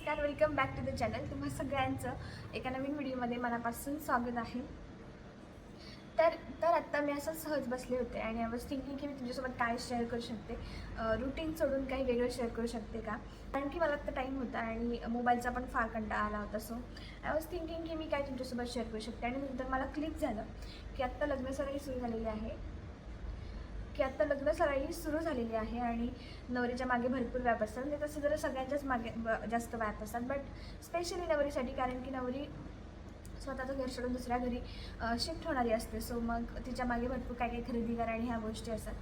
नमस्कार, welcome back to the channel. तुम्हा सगळ्यांचं एका नवीन व्हिडिओमध्ये मनापासून स्वागत आहे. तर आत्ता मी असं सहज बसले होते आणि आय वॉज थिंकिंग की मी तुमच्यासोबत काय शेअर करू शकते, रुटीन सोडून काही वेगळं शेअर करू शकते का, कारण की मला आत्ता टाईम होता आणि मोबाईलचा पण फार कंटाळा आला होता. सो आय वॉज थिंकिंग की मी काय तुमच्यासोबत शेअर करू शकते. आणि नंतर मला क्लिक झालं की आत्ता लग्नसराई सुरू झालेली आहे आणि नवरीच्या मागे भरपूर व्याप असतात. म्हणजे तसं जर सगळ्यांच्याच मागे जास्त व्याप असतात, बट स्पेशली नवरीसाठी, कारण की नवरी स्वतःचं घर सोडून दुसऱ्या घरी शिफ्ट होणारी असते. सो मग तिच्या मागे भरपूर काय काही खरेदी करा आणि ह्या गोष्टी असतात.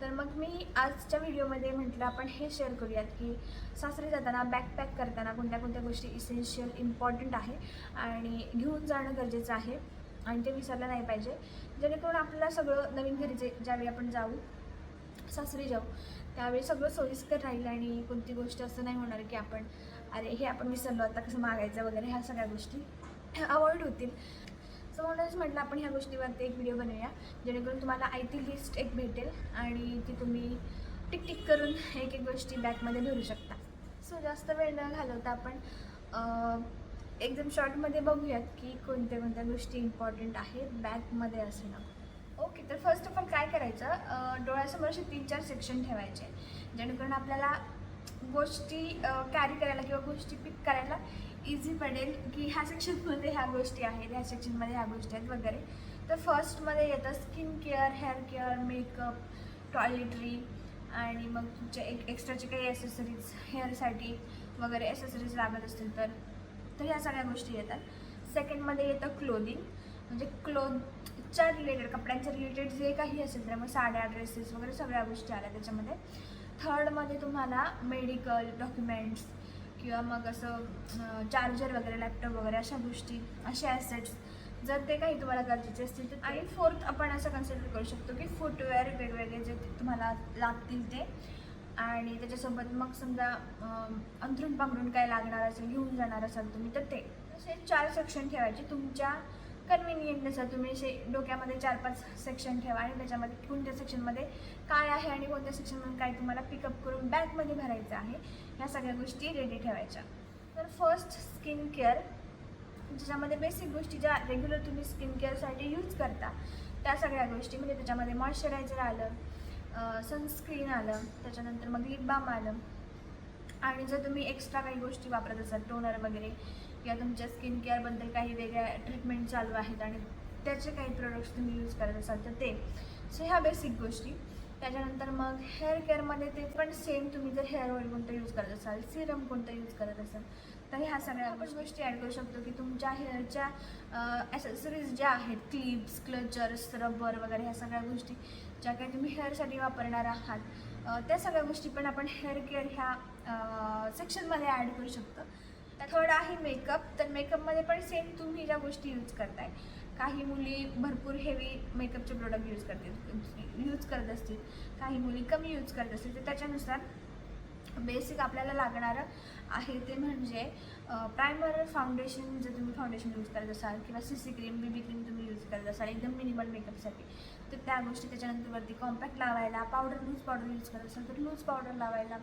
तर मग मी आजच्या व्हिडिओमध्ये म्हटलं आपण हे शेअर करूयात की सासरी जाताना बॅकपॅक करताना कोणत्या कोणत्या गोष्टी इसेन्शियल इम्पॉर्टंट आहे आणि घेऊन जाणं गरजेचं आहे आणि ते विसरलं नाही पाहिजे, जेणेकरून आपल्याला सगळं नवीन घरी ज्यावेळी आपण सासरी जाऊ त्यावेळी सगळं सोयीस्कर राहील आणि कोणती गोष्ट असं नाही होणार की आपण विसरलो, आता कसं मागायचं वगैरे, ह्या सगळ्या गोष्टी अवॉइड होतील. सो म्हणूनच म्हटलं आपण ह्या गोष्टीवरती एक व्हिडिओ बनवूया, जेणेकरून तुम्हाला आयती लिस्ट एक भेटेल आणि ती तुम्ही टिक टिक करून एक एक गोष्टी बॅगमध्ये भरू शकता. सो जास्त वेळ न घालवता आपण एकदम शॉर्टमध्ये बघूयात की कोणत्या कोणत्या गोष्टी इम्पॉर्टंट आहेत बॅगमध्ये असणं. ओके, तर फर्स्ट ऑफ ऑल काय करायचं, डोळ्यासमोर असे 3-4 सेक्शन ठेवायचे, जेणेकरून आपल्याला गोष्टी कॅरी करायला किंवा गोष्टी पिक करायला इझी पडेल की ह्या सेक्शनमध्ये ह्या गोष्टी आहेत, ह्या सेक्शनमध्ये ह्या गोष्टी आहेत वगैरे. तर फर्स्टमध्ये येतं skin care, hair care, makeup, toiletry आणि मग तुमच्या एक्स्ट्राचे काही ॲसेसरीज, हेअरसाठी वगैरे ॲसेसरीज लागत असतील तर ह्या सगळ्या गोष्टी येतात. सेकंडमध्ये येतं क्लोदिंग, म्हणजे क्लोथच्या रिलेटेड, कपड्यांच्या रिलेटेड जे काही असेल तर मग साड्या, ड्रेसेस वगैरे सगळ्या गोष्टी आल्या त्याच्यामध्ये. थर्डमध्ये तुम्हाला मेडिकल डॉक्युमेंट्स किंवा मग असं चार्जर वगैरे, लॅपटॉप वगैरे अशा गोष्टी, असे ॲसेट्स जर ते काही तुम्हाला गरजेचे असतील तर. आणि फोर्थ आपण असं कन्सिडर करू शकतो की फुटवेअर वेगवेगळे जे तुम्हाला लागतील ते, आणि त्याच्यासोबत मग समजा अंथरूण पांघरूण काय लागणार असेल, घेऊन जाणार असाल तुम्ही तर ते. असे 4 सेक्शन ठेवायचे तुमच्या कन्व्हिनियंटनुसार. तुम्ही असे डोक्यामध्ये 4-5 सेक्शन ठेवा आणि त्याच्यामध्ये कोणत्या सेक्शनमध्ये काय आहे आणि कोणत्या सेक्शनमध्ये काय तुम्हाला पिकअप करून बॅगमध्ये भरायचं आहे, ह्या सगळ्या गोष्टी रेडी ठेवायच्या. तर फर्स्ट स्किन केअर, ज्याच्यामध्ये बेसिक गोष्टी ज्या रेग्युलर तुम्ही स्किन केअरसाठी यूज करता त्या सगळ्या गोष्टी, म्हणजे त्याच्यामध्ये मॉइश्चरायझर आलं, सनस्क्रीन आलं, त्याच्यानंतर मग लिप बाम आलं, आणि जर तुम्ही एक्स्ट्रा काही गोष्टी वापरत असाल, टोनर वगैरे, किंवा तुमच्या स्किन केअरबद्दल काही वेगळ्या ट्रीटमेंट चालू आहेत आणि त्याचे काही प्रोडक्ट्स तुम्ही यूज करत असाल तर ते. सो ह्या बेसिक गोष्टी. त्याच्यानंतर मग हेअर केअरमध्ये ते पण सेम, तुम्ही जर हेअर ऑइल कोणतं यूज करत असाल, सिरम कोणतं यूज करत असाल तर ह्या सगळ्या आपण गोष्टी ॲड करू शकतो की तुमच्या हेअरच्या ॲसेसरीज ज्या आहेत, क्लिप्स, क्लचर्स, रबर वगैरे, ह्या सगळ्या गोष्टी ज्या काही तुम्ही हेअरसाठी वापरणार आहात त्या सगळ्या गोष्टी पण आपण हेअर केअर ह्या सेक्शनमध्ये ॲड करू शकतो. थर्ड आहे मेकअप. तर मेकअपमध्ये पण सेम तुम्ही ज्या गोष्टी यूज करताय, काही मुली भरपूर हेवी मेकअपचे प्रोडक्ट यूज करत असतील, काही मुली कमी यूज करत असतील, तर त्याच्यानुसार बेसिक आपल्याला लागणारं आहे ते म्हणजे प्रायमर, फाउंडेशन. जर तुम्ही फाउंडेशन यूज करत असाल किंवा CC क्रीम, BB क्रीम तुम्ही यूज करत असाल एकदम मिनिमल मेकअपसाठी, तर त्या गोष्टी. त्याच्यानंतर वरती कॉम्पॅक्ट लावायला, लूज पावडर यूज करत असाल तर लूज पावडर लावायला,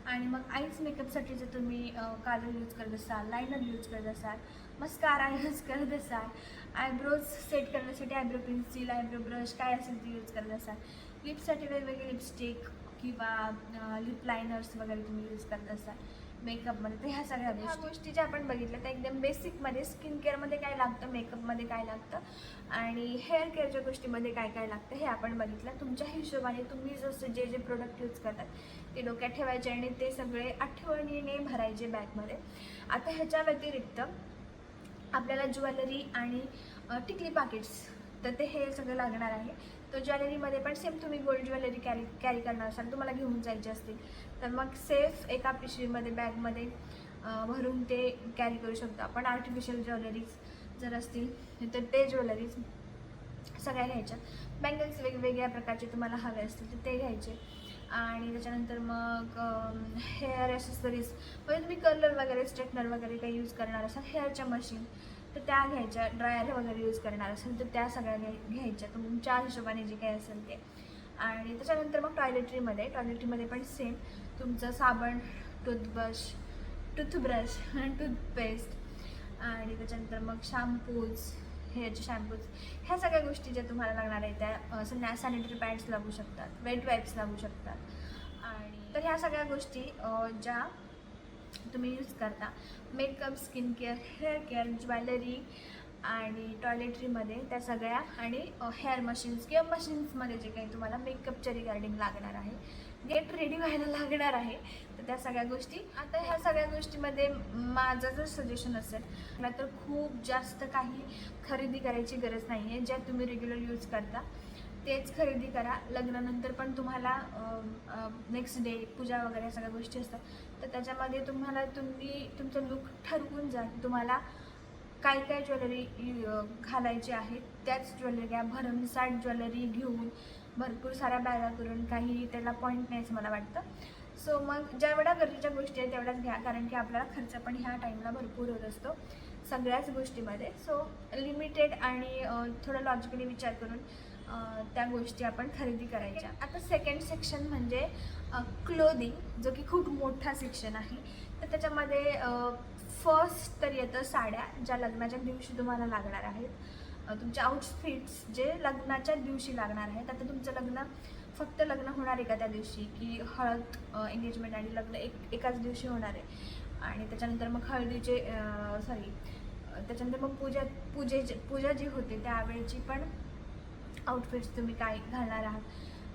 आणि मग आईज मेकअपसाठी जर तुम्ही काजल यूज करत असाल, लायनर यूज करत असाल, मस्कारा यूज करत असाल, आयब्रोज सेट करण्यासाठी आयब्रो पेन्सिल, आयब्रो ब्रश काय असेल ते यूज करत असाल, लिपसाठी वेगवेगळे लिपस्टिक किंवा लिप लायनर्स वगैरे तुम्ही यूज करत असाल मेकअपमध्ये, तर ह्या सगळ्या गोष्टी ज्या आपण बघितल्या त्या एकदम बेसिकमध्ये. स्किन केअरमध्ये काय लागतं, मेकअपमध्ये काय लागतं आणि हेअर केअरच्या गोष्टीमध्ये काय काय लागतं हे आपण बघितलं. तुमच्या हिशोबाने तुम्ही जसं जे प्रॉडक्ट यूज करतात ते डोक्यात ठेवायचे आणि ते सगळे आठवणीने भरायचे बॅगमध्ये. आता ह्याच्या व्यतिरिक्त आपल्याला ज्वेलरी आणि टिकली पाकिट्स, तर हे सगळं लागणार आहे. तर ज्वेलरीमध्ये पण सेम, तुम्ही गोल्ड ज्वेलरी कॅरी करणार असाल, तुम्हाला घेऊन जायचे असतील तर मग सेफ एका पिशवीमध्ये बॅगमध्ये भरून ते कॅरी करू शकतो आपण. आर्टिफिशियल ज्वेलरीज जर असतील तर ते ज्वेलरीज सगळ्या घ्यायच्या. बँगल्स वेगवेगळ्या प्रकारचे तुम्हाला हवे असतील तर ते घ्यायचे. आणि त्याच्यानंतर मग हेअर ॲसेसरीज, म्हणजे तुम्ही कर्लर वगैरे, स्ट्रेटनर वगैरे काही यूज करणार असाल, हेअरच्या मशीन तर त्या घ्यायच्या, ड्रायर वगैरे यूज करणार असेल तर त्या सगळ्या घ्यायच्या तुमच्या हिशोबाने जे काही असेल ते. आणि त्याच्यानंतर मग टॉयलेटरीमध्ये पण सेम तुमचं साबण, टूथब्रश, टूथब्रश, टूथपेस्ट आणि त्याच्यानंतर मग शॅम्पूज, हेअरचे शॅम्पूज, ह्या सगळ्या गोष्टी ज्या तुम्हाला लागणार आहेत त्या सॅनिटरी पॅड्स लागू शकतात, वेट वाईप्स लागू शकतात. आणि तर ह्या सगळ्या गोष्टी ज्या तुम्ही यूज करता makeup, skin care, hair care, jewellery आणि टॉयलेटरीमध्ये त्या सगळ्या, आणि हेअर मशीन्स किंवा मशीन्समध्ये जे काही तुम्हाला मेकअपच्या रिगार्डिंग लागणार आहे, गेट रेडी व्हायला लागणार आहे, तर त्या सगळ्या गोष्टी. आता ह्या सगळ्या गोष्टीमध्ये माझं जर सजेशन असेल मला तर खूप जास्त काही खरेदी करायची गरज नाही आहे. ज्या तुम्ही रेग्युलर यूज करता तेच खरेदी करा. लग्नानंतर पण तुम्हाला नेक्स्ट डे पूजा वगैरे सगळ्या गोष्टी असतात, तर त्याच्यामध्ये तुम्हाला तुमचं लुक ठरवून जा. तुम्हाला काय काय ज्वेलरी घालायची आहे त्याच ज्वेलरी घ्या. भरमसाठ ज्वेलरी घेऊन भरपूर साऱ्या बॅगा करून काही त्याला पॉईंट नाही असं मला वाटतं. सो मग जेवढ्या गरजेच्या गोष्टी आहेत तेवढ्याच घ्या, कारण की आपल्याला खर्च पण ह्या टाईमला भरपूर होत असतो सगळ्याच गोष्टीमध्ये. सो लिमिटेड आणि थोडं लॉजिकली विचार करून त्या गोष्टी आपण खरेदी करायच्या. आता सेकंड सेक्शन म्हणजे क्लोदिंग, जो की खूप मोठा सेक्शन आहे. तर त्याच्यामध्ये फर्स्ट तर येतं साड्या, ज्या लग्नाच्या दिवशी तुम्हाला लागणार आहेत. तुमचे आउटफिट्स जे लग्नाच्या दिवशी लागणार आहेत. आता तुमचं फक्त लग्न होणार आहे का त्या दिवशी, की हळद, एंगेजमेंट आणि लग्न एकाच दिवशी होणार आहे. आणि त्याच्यानंतर मग त्याच्यानंतर मग पूजा जी होते त्यावेळेची पण आउटफिट्स तुम्ही काय घालणार आहात.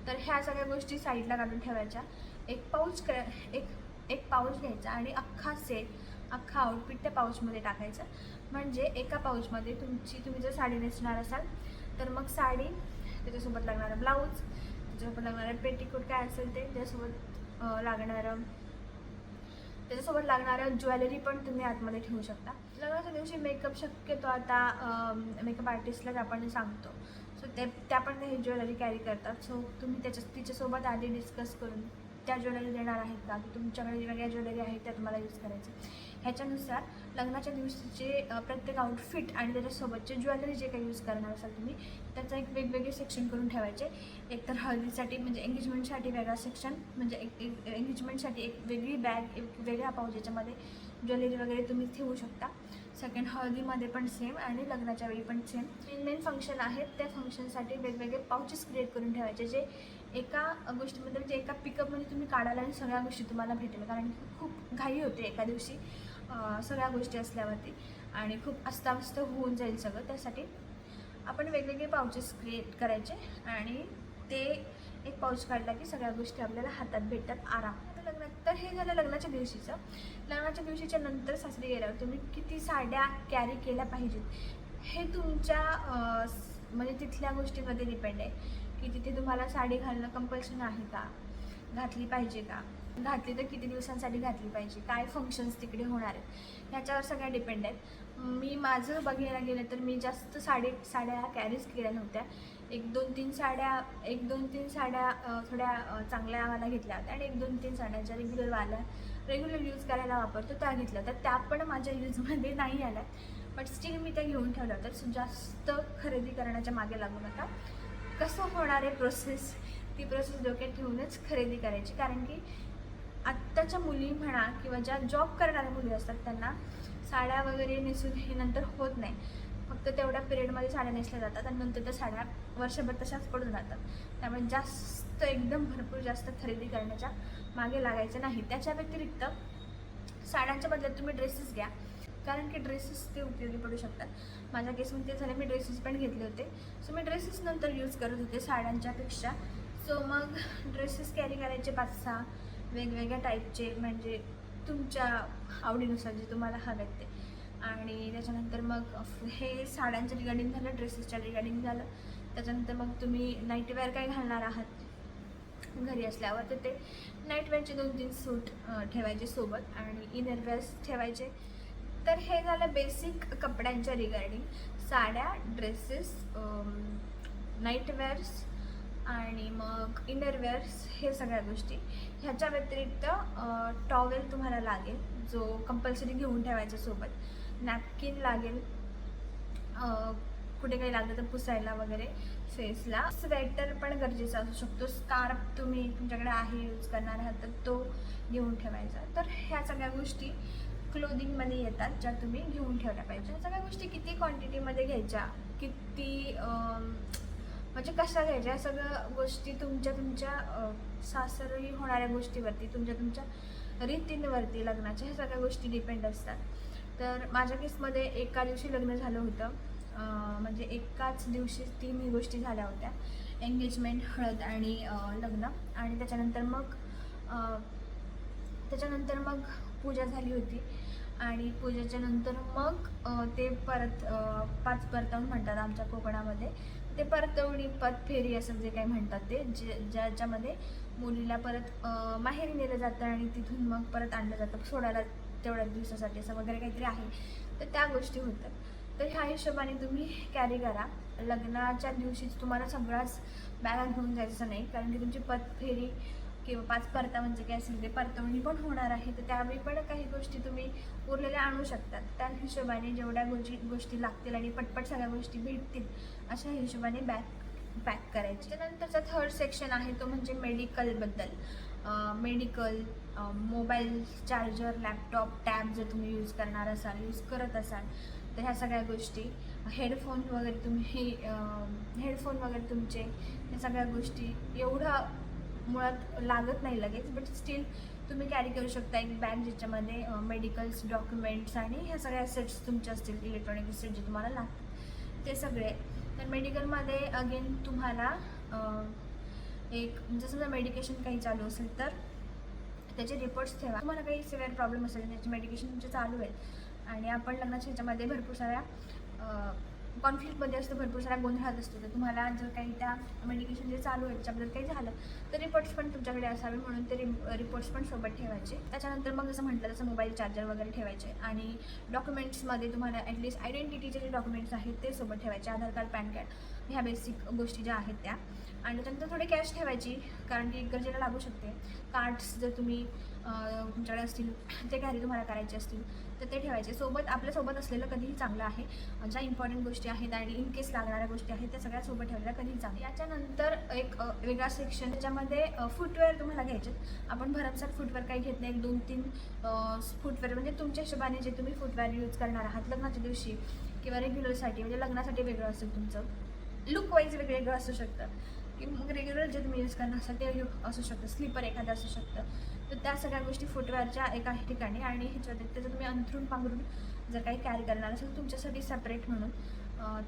तर ह्या सगळ्या गोष्टी साईडला काढून ठेवायच्या. एक पाऊच घ्यायचा आणि अख्खा आउटफिट त्या पाऊचमध्ये टाकायचं. म्हणजे एका पाऊचमध्ये तुम्ही जर साडी नेसणार असाल तर मग साडी, त्याच्यासोबत लागणारं ब्लाऊज, त्याच्यासोबत लागणारं पेटीकोट काय असेल ते, त्याच्यासोबत लागणारं ज्वेलरी पण तुम्ही आतमध्ये ठेवू शकता. लग्नाच्या दिवशी मेकअप शक्यतो आता मेकअप आर्टिस्टलाच आपण सांगतो. सो त्या पण हे ज्वेलरी कॅरी करतात. सो तुम्ही तिच्यासोबत आधी डिस्कस करून त्या ज्वेलरी देणार आहेत का, की तुमच्याकडे वेगळ्या ज्वेलरी आहेत त्या तुम्हाला यूज करायचं. ह्याच्यानुसार लग्नाच्या दिवशीचे प्रत्येक आउटफिट आणि त्याच्यासोबतचे ज्वेलरी जे काही यूज करणार असाल तुम्ही, त्याचं एक वेगवेगळे सेक्शन करून ठेवायचे. एक तर हळदीसाठी म्हणजे एंगेजमेंटसाठी वेगळा सेक्शन, म्हणजे एंगेजमेंटसाठी एक वेगळी बॅग, एक वेगळा पाऊच, ज्याच्यामध्ये ज्वेलरी वगैरे तुम्ही ठेवू शकता. सेकंड हळदीमध्ये पण सेम आणि लग्नाच्या वेळी पण सेम. मेन फंक्शन आहेत त्या फंक्शनसाठी वेगवेगळे पाउचेस क्रिएट करून ठेवायचे, जे एका गोष्टीमध्ये म्हणजे एका पिकअपमध्ये तुम्ही काढायला आणि सगळ्या गोष्टी तुम्हाला भेटेल. कारण खूप घाई होते एका दिवशी सगळ्या गोष्टी असल्यावरती आणि खूप अस्ताव्यस्त होऊन जाईल सगळं. त्यासाठी आपण वेगवेगळे पाउचेस क्रिएट करायचे आणि ते एक पाऊच काढला की सगळ्या गोष्टी आपल्याला हातात भेटतात आराम. तर हे झालं लग्नाच्या दिवशीचं. लग्नाच्या दिवशीच्या नंतर सासरी गेल्यावर तुम्ही किती साड्या कॅरी केल्या पाहिजेत हे तुमच्या म्हणजे तिथल्या गोष्टीमध्ये डिपेंड आहे, की तिथे तुम्हाला साडी घालणं कंपल्शन आहे का, घातली पाहिजे का, घातली तर किती दिवसांसाठी घातली पाहिजे, काय फंक्शन्स तिकडे होणार आहेत, ह्याच्यावर सगळ्या डिपेंड आहेत. माझं बघायला गेलं तर मी जास्त साड्या कॅरीच केल्या नव्हत्या. एक दोन तीन साड्या थोड्या चांगल्या मला घेतल्या होत्या आणि 1-2-3 साड्या ज्या रेग्युलर यूज करायला वापरतो त्या घेतल्या होत्या. त्या पण माझ्या यूजमध्ये नाही आल्या, बट स्टील मी त्या घेऊन ठेवल्या होत्या. सो जास्त खरेदी करण्याच्या मागे लागू नका. कसं होणार आहे प्रोसेस, ती प्रोसेस डोक्यात ठेवूनच खरेदी करायची. कारण की आत्ताच्या मुली म्हणा किंवा ज्या जॉब करणाऱ्या मुली असतात त्यांना साड्या वगैरे नेसून हे नंतर होत नाही. फक्त तेवढ्या पिरियडमध्ये साड्या नेसल्या जातात आणि नंतर त्या साड्या वर्षभर तशाच पडून जातात. त्यामुळे एकदम भरपूर जास्त खरेदी करण्याच्या मागे लागायचं नाही. त्याच्या व्यतिरिक्त साड्यांच्या बदल्यात तुम्ही ड्रेसेस घ्या, कारण की ड्रेसेस ते उपयोगी पडू शकतात. माझ्या केसमध्ये ते झाले, मी ड्रेसेस पण घेतले होते. सो मी ड्रेसेस नंतर यूज करत होते साड्यांच्यापेक्षा. सो मग ड्रेसेस कॅरी करायचे 5-6 वेगवेगळ्या टाईपचे, म्हणजे तुमच्या आवडीनुसार जे तुम्हाला हवेत ते. आणि त्याच्यानंतर मग हे साड्यांच्या रिगार्डिंग झालं, ड्रेसेसच्या रिगार्डिंग झालं. त्याच्यानंतर मग तुम्ही नाईटवेअर काय घालणार आहात घरी असल्यावर, तर ते नाईटवेअरचे 2-3 सूट ठेवायचे सोबत आणि इनरवेअर्स ठेवायचे. तर हे झालं बेसिक कपड्यांच्या रिगार्डिंग. साड्या, ड्रेसेस, नाईटवेअर्स आणि मग इनरवेअर्स, हे सगळ्या गोष्टी. ह्याच्या व्यतिरिक्त टॉवेल तुम्हाला लागेल, जो कंपल्सरी घेऊन ठेवायचा सोबत. नॅपकिन लागेल, कुठे काही लागलं तर पुसायला वगैरे फेसला. स्वेटर पण गरजेचा असू शकतो. स्कार्फ तुम्ही तुमच्याकडे आहे यूज करणार आहात तर तो घेऊन ठेवायचा. तर ह्या सगळ्या गोष्टी क्लोदिंगमध्ये येतात ज्या तुम्ही घेऊन ठेवल्या पाहिजे. या सगळ्या गोष्टी किती क्वांटिटीमध्ये घ्यायच्या, किती म्हणजे कशा घ्यायच्या, या सगळ्या गोष्टी तुमच्या सासरी होणाऱ्या गोष्टीवरती, तुमच्या रीतींवरती लग्नाच्या, ह्या सगळ्या गोष्टी डिपेंड असतात. तर माझ्या केसमध्ये एका दिवशी लग्न झालं होतं. म्हणजे एकाच दिवशी 3 गोष्टी झाल्या होत्या: एंगेजमेंट, हळद आणि लग्न. आणि त्याच्यानंतर मग पूजा झाली होती. आणि पूजेच्या नंतर मग ते परत 5 परतवून म्हणतात आमच्या कोकणामध्ये. ते परतवणी, पतफेरी असं जे काही म्हणतात ते, ज्याच्यामध्ये मुलीला परत माहेरी नेलं जातं आणि तिथून मग परत आणलं जातं सोडायला तेवढ्याच दिवसासाठी, असं वगैरे काहीतरी आहे. तर त्या गोष्टी होतात. तर ह्या हिशोबाने तुम्ही कॅरी करा. लग्नाच्या दिवशीच तुम्हाला सगळाच बॅगा घेऊन जायचं नाही, कारण की तुमची पतफेरी किंवा 5 परता म्हणजे काय असेल ते परतवणी पण होणार आहे. तर त्यावेळी पण काही गोष्टी तुम्ही उरलेल्या आणू शकतात. त्या हिशोबाने जेवढ्या गोष्टी लागतील आणि पटपट सगळ्या गोष्टी भेटतील अशा हिशोबाने बॅग पॅक करायची. त्यानंतरचा थर्ड सेक्शन आहे तो म्हणजे medical, mobile charger, laptop, tab जर तुम्ही यूज करत असाल तर ह्या सगळ्या गोष्टी, हेडफोन वगैरे तुमचे, ह्या सगळ्या गोष्टी एवढा मुळात लागत नाही लगेच, बट स्टील तुम्ही कॅरी करू शकता एक बॅग ज्याच्यामध्ये मेडिकल्स, डॉक्युमेंट्स आणि ह्या सगळ्या असेट्स तुमचे असतील, इलेक्ट्रॉनिक असेट जे तुम्हाला लागतात ते सगळे. तर मेडिकलमध्ये अगेन तुम्हाला एक जसं मेडिकेशन काही चालू असेल तर त्याचे रिपोर्ट्स ठेवा. तुम्हाला काही सिव्हिअर प्रॉब्लेम असेल, त्याचे मेडिकेशन तुमचे चालू आहेत आणि आपण लग्नाच्या ह्याच्यामध्ये भरपूर साऱ्या कॉन्फ्लिक्टमध्ये असतो, भरपूर साऱ्या गोंधळात असतो. तर तुम्हाला जर काही त्या मेडिकेशन जे चालू आहे त्याच्याबद्दल काही झालं तर रिपोर्ट्स पण तुमच्याकडे असावे, म्हणून ते रिपोर्ट्स पण सोबत ठेवायचे. त्याच्यानंतर मग जसं म्हटलं तसं मोबाईल चार्जर वगैरे ठेवायचे. आणि डॉक्युमेंट्समध्ये तुम्हाला ॲटलिस्ट आयडेंटिटीचे जे डॉक्युमेंट्स आहेत ते सोबत ठेवायचे, आधार कार्ड, पॅन कार्ड, ह्या बेसिक गोष्टी ज्या आहेत त्या. आणि त्याच्यानंतर थोडी कॅश ठेवायची, कारण की गरजेला लागू शकते. कार्ड्स जर तुम्ही तुमच्याकडे असतील, ते कॅरी तुम्हाला करायचे असतील तर ते ठेवायचे सोबत. आपल्यासोबत असलेलं कधीही चांगलं आहे. ज्या इम्पॉर्टंट गोष्टी आहेत आणि इन केस लागणाऱ्या गोष्टी आहेत त्या सगळ्या सोबत ठेवलेल्या कधीही चांगलं. याच्यानंतर एक वेगळा सेक्शन त्याच्यामध्ये फुटवेअर तुम्हाला घ्यायचे. आपण भरमसाठ फुटवेअर काही घेत नाही. 2-3 फुटवेअर म्हणजे तुमच्या हिशोबाने जे तुम्ही फुटवेअर यूज करणार आहात लग्नाच्या दिवशी किंवा रेग्युलरसाठी, म्हणजे लग्नासाठी वेगळं असेल तुमचं, लुक वाईज वेगवेगळं असू शकतं, की मग रेग्युलर जे तुम्ही यूज करणार असाल ते असू शकतं, स्लीपर एखादं असू शकतं. तर त्या सगळ्या गोष्टी फुटवेअरच्या एका ठिकाणी. आणि ह्याच्यात त्याचं तुम्ही अंथरूण पांघरून जर काही कॅरी करणार असेल तुमच्यासाठी सेपरेट म्हणून,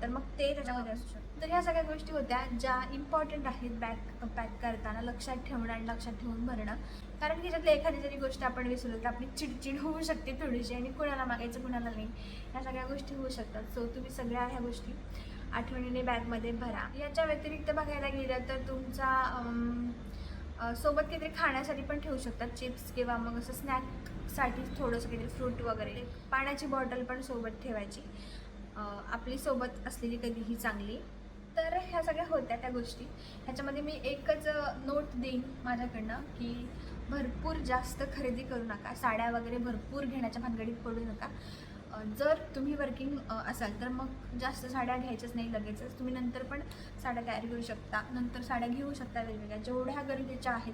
तर मग ते त्याच्यामध्ये असू शकतं. तर ह्या सगळ्या गोष्टी होत्या ज्या इम्पॉर्टंट आहेत बॅग पॅक करताना लक्षात ठेवणं आणि लक्षात ठेवून भरणं. कारण की त्याच्यातली एखादी जरी गोष्ट आपण विसरलो तर आपली चिडचिड होऊ शकते थोडीशी, आणि कुणाला मागायचं कुणाला नाही, ह्या सगळ्या गोष्टी होऊ शकतात. सो तुम्ही सगळ्या ह्या गोष्टी आठवणीने बॅगमध्ये भरा. याच्या व्यतिरिक्त बघायला गेलं तर तुमचा सोबत काहीतरी खाण्यासाठी पण ठेवू शकतात, चिप्स किंवा मग असं स्नॅकसाठी थोडंसं काहीतरी फ्रूट वगैरे. पाण्याची बॉटल पण सोबत ठेवायची, आपली सोबत असलेली कधीही चांगली. तर ह्या सगळ्या होत्या त्या गोष्टी. ह्याच्यामध्ये मी एकच नोट देईन माझ्याकडनं, की भरपूर जास्त खरेदी करू नका, साड्या वगैरे भरपूर घेण्याच्या भानगडीत पडू नका. जर तुम्ही वर्किंग असाल तर मग जास्त साड्या घ्यायच्याच नाही लगेचच. तुम्ही नंतर पण साड्या कॅरी करू शकता, नंतर साड्या घेऊ शकता वेगवेगळ्या जेवढ्या गरजेच्या आहेत.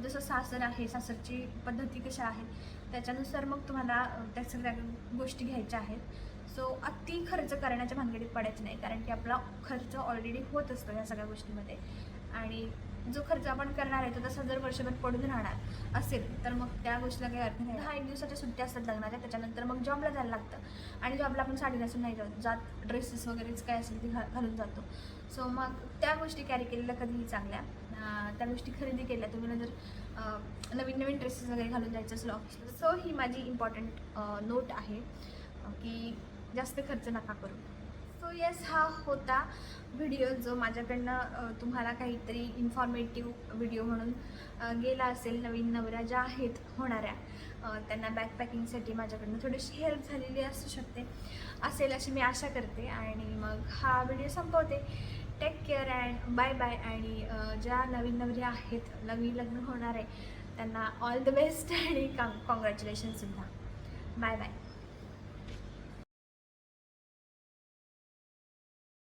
जसं सासर आहे, सासरची पद्धती कशा आहेत त्याच्यानुसार मग तुम्हाला त्या सगळ्या गोष्टी घ्यायच्या आहेत. सो अति खर्च करण्याच्या भानगडीत पडायचं नाही, कारण की आपला खर्च ऑलरेडी होत असतो या सगळ्या गोष्टीमध्ये. आणि जो खर्च आपण करणार आहे तो तसा जर वर्षभर पडून राहणार असेल तर मग त्या गोष्टीला काही अर्थ नाही. 10 दिवसाच्या सुट्ट्या असतात लग्नाच्या, त्याच्यानंतर मग जॉबला जायला लागतं आणि जॉबला आपण साडी नेसून नाही जात, ड्रेसेस वगैरेच काय असेल ते घालून जातो. सो मग त्या गोष्टी कॅरी केलेल्या कधीही चांगल्या. त्या गोष्टी खरेदी केल्या तुम्ही जर नवीन ड्रेसेस वगैरे घालून जायचं असेल ऑफिसला. सो ही माझी इम्पॉर्टंट नोट आहे की जास्त खर्च नका करू. सो येस, हा होता व्हिडिओ जो माझ्याकडनं तुम्हाला काहीतरी इन्फॉर्मेटिव्ह व्हिडिओ म्हणून गेला असेल. नवीन नवऱ्या ज्या आहेत होणाऱ्या त्यांना बॅकपॅकिंगसाठी माझ्याकडनं थोडीशी हेल्प झालेली असेल अशी मी आशा करते. आणि मग हा व्हिडिओ संपवते. Take care and bye bye. आणि ज्या नवीन नवऱ्या आहेत, नवीन लग्न होणार आहे, त्यांना ऑल द बेस्ट आणि कॉंग्रॅच्युलेशनसुद्धा. Bye bye.